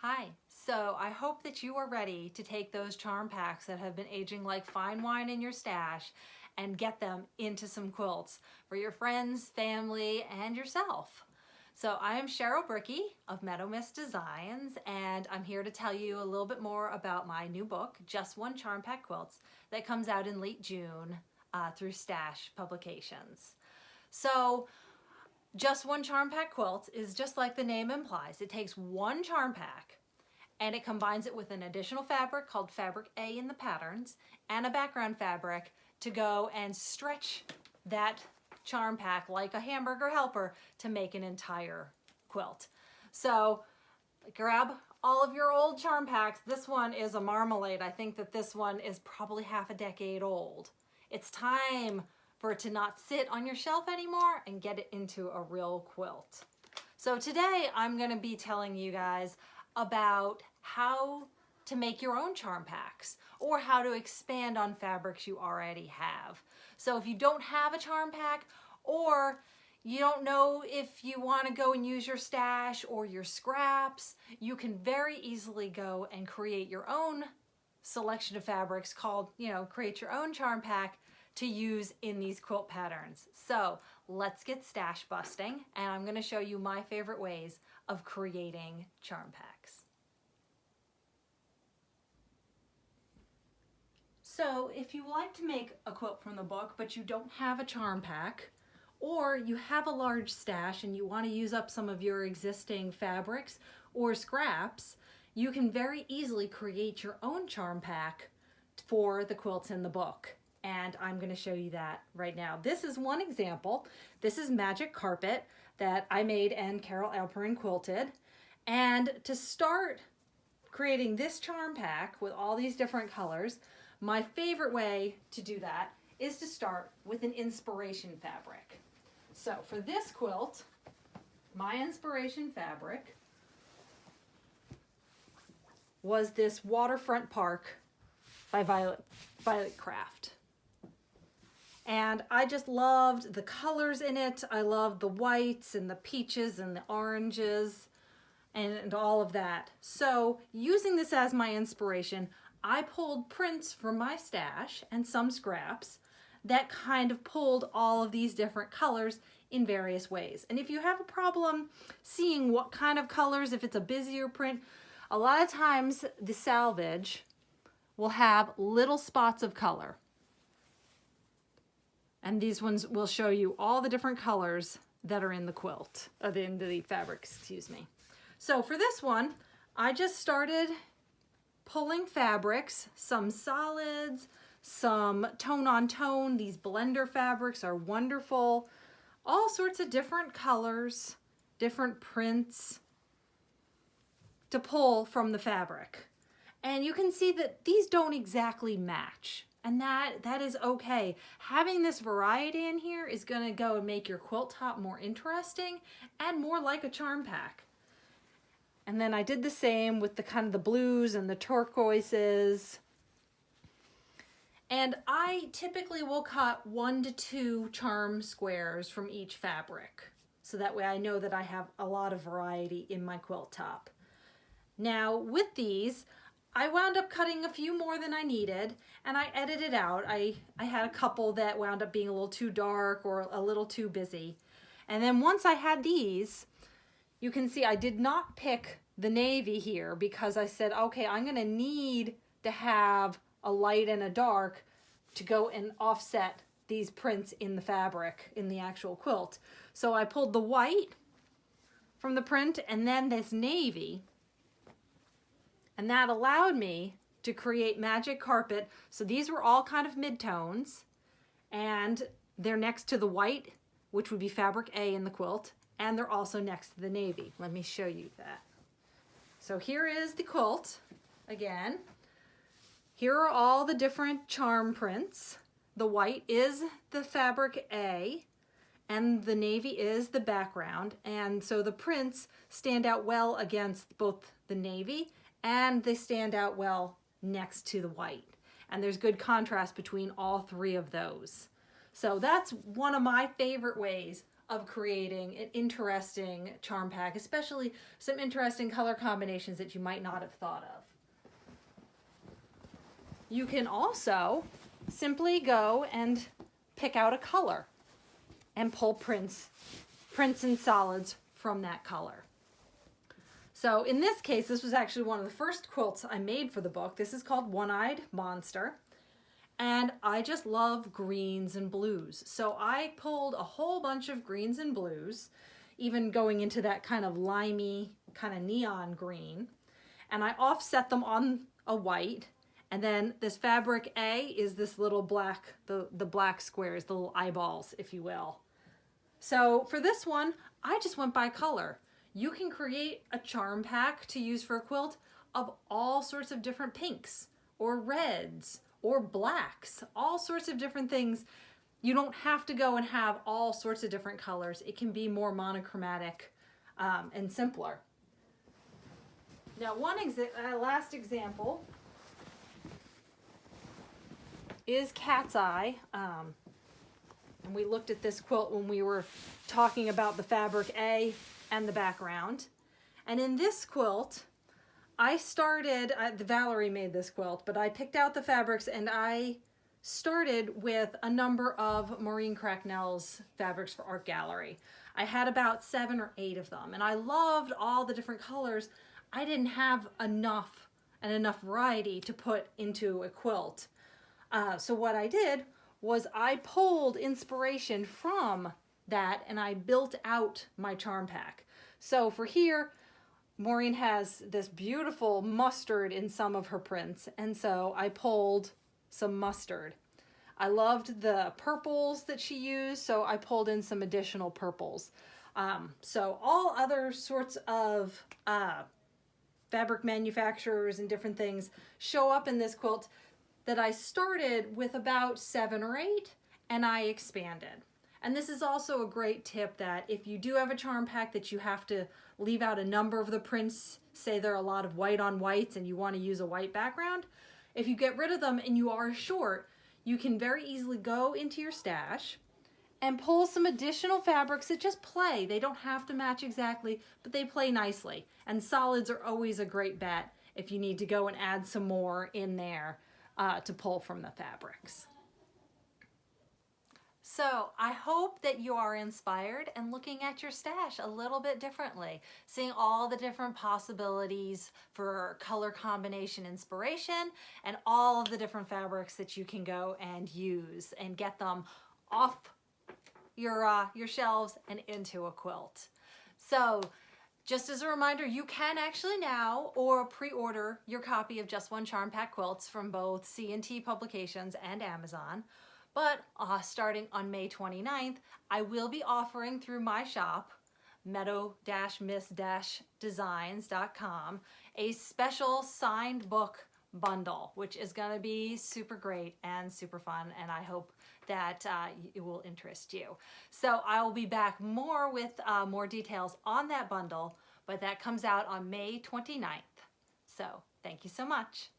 Hi, so I hope that you are ready to take those charm packs that have been aging like fine wine in your stash and get them into some quilts for your friends, family, and yourself. So I am Cheryl Brickey of Meadow Designs, and I'm here to tell you a little bit more about my new book, Just One Charm Pack Quilts, that comes out in late June through Stash Publications. So Just One Charm Pack Quilts is just like the name implies. It takes one charm pack and it combines it with an additional fabric called Fabric A in the patterns and a background fabric to go and stretch that charm pack like a hamburger helper to make an entire quilt. So grab all of your old charm packs. This one is a marmalade. I think that this one is probably half a decade old. It's time for it to not sit on your shelf anymore and get it into a real quilt. So today I'm going to be telling you guys about how to make your own charm packs or how to expand on fabrics you already have. So if you don't have a charm pack or you don't know if you want to go and use your stash or your scraps, you can very easily go and create your own selection of fabrics called, create your own charm pack to use in these quilt patterns. So let's get stash busting, and I'm going to show you my favorite ways of creating charm packs. So if you like to make a quilt from the book but you don't have a charm pack, or you have a large stash and you want to use up some of your existing fabrics or scraps, you can very easily create your own charm pack for the quilts in the book. And I'm going to show you that right now. This is one example. This is Magic Carpet that I made and Carol Alperin quilted. And to start creating this charm pack with all these different colors, my favorite way to do that is to start with an inspiration fabric. So for this quilt, my inspiration fabric was this Waterfront Park by Violet Craft. And I just loved the colors in it. I loved the whites and the peaches and the oranges and all of that. So using this as my inspiration, I pulled prints from my stash and some scraps that kind of pulled all of these different colors in various ways. And if you have a problem seeing what kind of colors, if it's a busier print, a lot of times the salvage will have little spots of color. And these ones will show you all the different colors that are in the quilt, in the fabric, excuse me. So for this one, I just started pulling fabrics, some solids, some tone on tone. These blender fabrics are wonderful. All sorts of different colors, different prints to pull from the fabric. And you can see that these don't exactly match. And that is okay. Having this variety in here is going to go and make your quilt top more interesting and more like a charm pack. And then I did the same with the kind of the blues and the turquoises. And I typically will cut 1 to 2 charm squares from each fabric. So that way I know that I have a lot of variety in my quilt top. Now with these, I wound up cutting a few more than I needed, and I edited out. I had a couple that wound up being a little too dark or a little too busy. And then once I had these, you can see I did not pick the navy here because I said, okay, I'm going to need to have a light and a dark to go and offset these prints in the fabric, in the actual quilt. So I pulled the white from the print and then this navy. And that allowed me to create Magic Carpet. So these were all kind of mid-tones, and they're next to the white, which would be Fabric A in the quilt, and they're also next to the navy. Let me show you that. So here is the quilt again. Here are all the different charm prints. The white is the Fabric A, and the navy is the background. And so the prints stand out well against both the navy and they stand out well next to the white. And there's good contrast between all 3 of those. So that's one of my favorite ways of creating an interesting charm pack, especially some interesting color combinations that you might not have thought of. You can also simply go and pick out a color and pull prints and solids from that color. So in this case, this was actually one of the first quilts I made for the book. This is called One-Eyed Monster. And I just love greens and blues. So I pulled a whole bunch of greens and blues, even going into that kind of limey, kind of neon green. And I offset them on a white. And then this fabric A is this little black, the black squares, the little eyeballs, if you will. So for this one, I just went by color. You can create a charm pack to use for a quilt of all sorts of different pinks or reds or blacks, all sorts of different things. You don't have to go and have all sorts of different colors. It can be more monochromatic and simpler. Now, last example is Cat's Eye. And we looked at this quilt when we were talking about the fabric A and the background. And in this quilt, I started, Valerie made this quilt, but I picked out the fabrics and I started with a number of Maureen Cracknell's fabrics for Art Gallery. I had about 7 or 8 of them, and I loved all the different colors. I didn't have enough variety to put into a quilt. So what I did was I pulled inspiration from that and I built out my charm pack. So for here, Maureen has this beautiful mustard in some of her prints, and so I pulled some mustard. I loved the purples that she used, so I pulled in some additional purples. So all other sorts of fabric manufacturers and different things show up in this quilt that I started with about 7 or 8, and I expanded. And this is also a great tip that if you do have a charm pack that you have to leave out a number of the prints, say there are a lot of white on whites and you want to use a white background, if you get rid of them and you are short, you can very easily go into your stash and pull some additional fabrics that just play. They don't have to match exactly, but they play nicely. And solids are always a great bet if you need to go and add some more in there to pull from the fabrics. So I hope that you are inspired and looking at your stash a little bit differently, seeing all the different possibilities for color combination inspiration and all of the different fabrics that you can go and use and get them off your shelves and into a quilt. So just as a reminder, you can actually now or pre-order your copy of Just One Charm Pack Quilts from both C&T Publications and Amazon. But starting on May 29th, I will be offering through my shop, meadow-miss-designs.com, a special signed book bundle, which is going to be super great and super fun, and I hope that it will interest you. So I will be back with more details on that bundle, but that comes out on May 29th. So thank you so much.